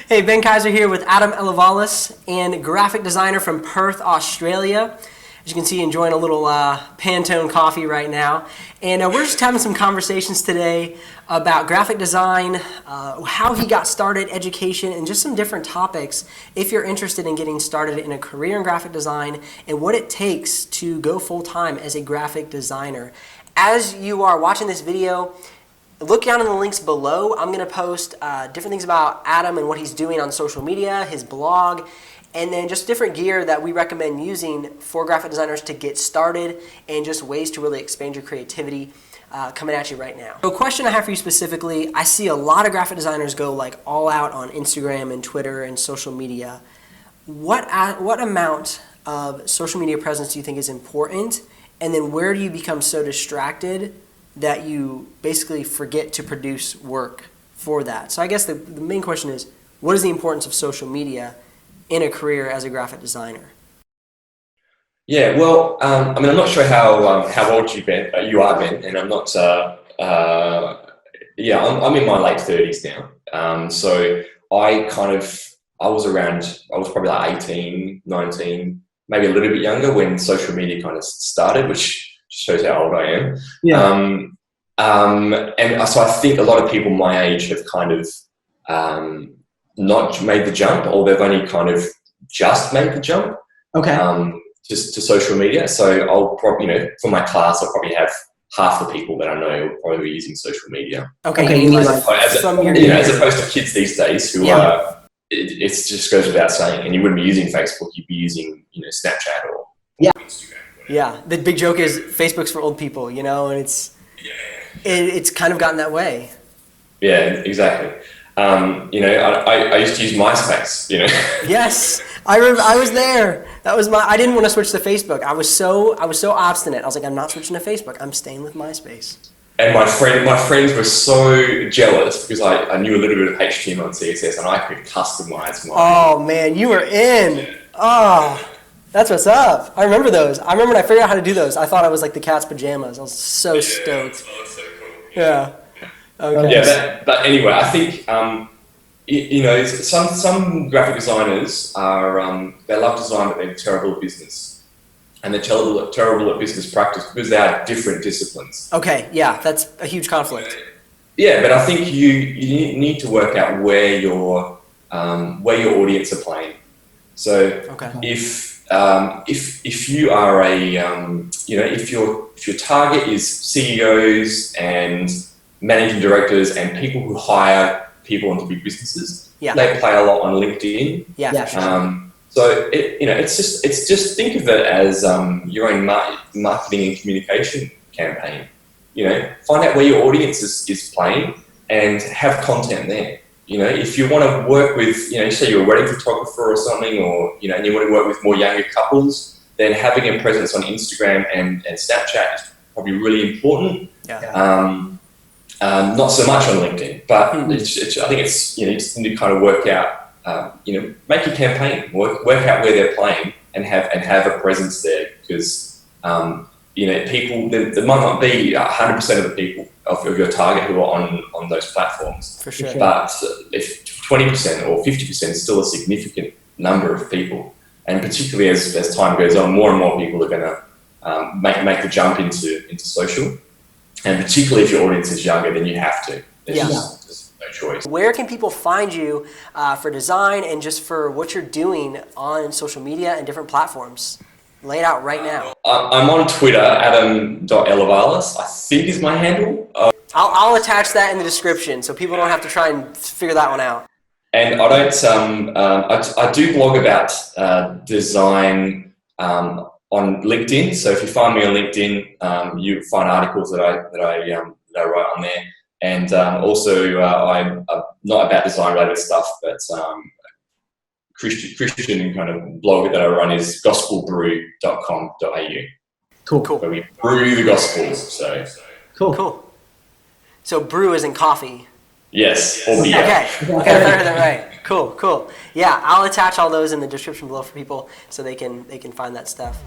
Hey, Ben Kaiser here with Adam Elavalis, and graphic designer from Perth, Australia. As you can see, enjoying a little Pantone coffee right now. And we're just having some conversations today about graphic design, how he got started, education, and just some different topics if you're interested in getting started in a career in graphic design and what it takes to go full-time as a graphic designer. As you are watching this video, look down in the links below. I'm going to post different things about Adam and what he's doing on social media, his blog, and then just different gear that we recommend using for graphic designers to get started and just ways to really expand your creativity coming at you right now. So a question I have for you specifically, I see a lot of graphic designers go like all out on Instagram and Twitter and social media. What amount of social media presence do you think is important? And then where do you become so distracted that you basically forget to produce work for that? So I guess the main question is, what is the importance of social media in a career as a graphic designer? Yeah, well, I'm not sure how old you are, Ben, and I'm not. I'm in my late 30s now. So I was probably like 18, 19, maybe a little bit younger when social media kind of started, which shows how old I am. Yeah. And so I think a lot of people my age have kind of not made the jump, or they've only kind of just made the jump. Okay. Just to social media. So I'll probably, for my class, I'll probably have half the people that I know will probably be using social media. Okay. As opposed to kids these days who are, it just goes without saying, and you wouldn't be using Facebook, you'd be using, Snapchat or Instagram. Yeah. The big joke is Facebook's for old people, and it's kind of gotten that way. Yeah, exactly. I used to use MySpace, Yes, I was there. I didn't want to switch to Facebook. I was so obstinate. I was like, I'm not switching to Facebook. I'm staying with MySpace. And my friends were so jealous because I knew a little bit of HTML and CSS, and I could customize my. Oh man, you were in. Yeah. Oh, that's what's up. I remember those. I remember when I figured out how to do those. I thought I was like the cat's pajamas. I was so stoked. That's so cool. Yeah. Okay. Yeah, but anyway, I think some graphic designers are they love design, but they're terrible at business, and they're terrible at business practice because they are different disciplines. Okay, yeah, that's a huge conflict. Yeah, but I think you need to work out where your audience are playing. So if you are if your target is CEOs and managing directors and people who hire people into big businesses, they play a lot on LinkedIn. So it's just think of it as your own marketing and communication campaign. Find out where your audience is playing and have content there. If you want to work with, say you're a wedding photographer or something, or and you want to work with more younger couples, then having a presence on Instagram and Snapchat is probably really important. Not so much on LinkedIn, but I think it's you just need to kind of work out, make your campaign, work out where they're playing, and have a presence there, because people, there might not be 100% of the people of your target who are on those platforms. For sure. But if 20% or 50% is still a significant number of people, and particularly as time goes on, more and more people are going to make the jump into social. And particularly if your audience is younger, then you have to. There's just no choice. Where can people find you for design and just for what you're doing on social media and different platforms? Lay it out right now. I'm on Twitter, adam.elavalis, I think is my handle. I'll attach that in the description so people don't have to try and figure that one out. And I don't. I do blog about design on LinkedIn. So if you find me on LinkedIn, you find articles that I write on there. And also, I'm not about design related stuff, but Christian kind of blog that I run is gospelbrew.com.au. Cool. Where we brew the gospel. So cool. So brew is in coffee. Yes, or beer. Okay, I heard that right. Cool. Yeah, I'll attach all those in the description below for people so they can find that stuff.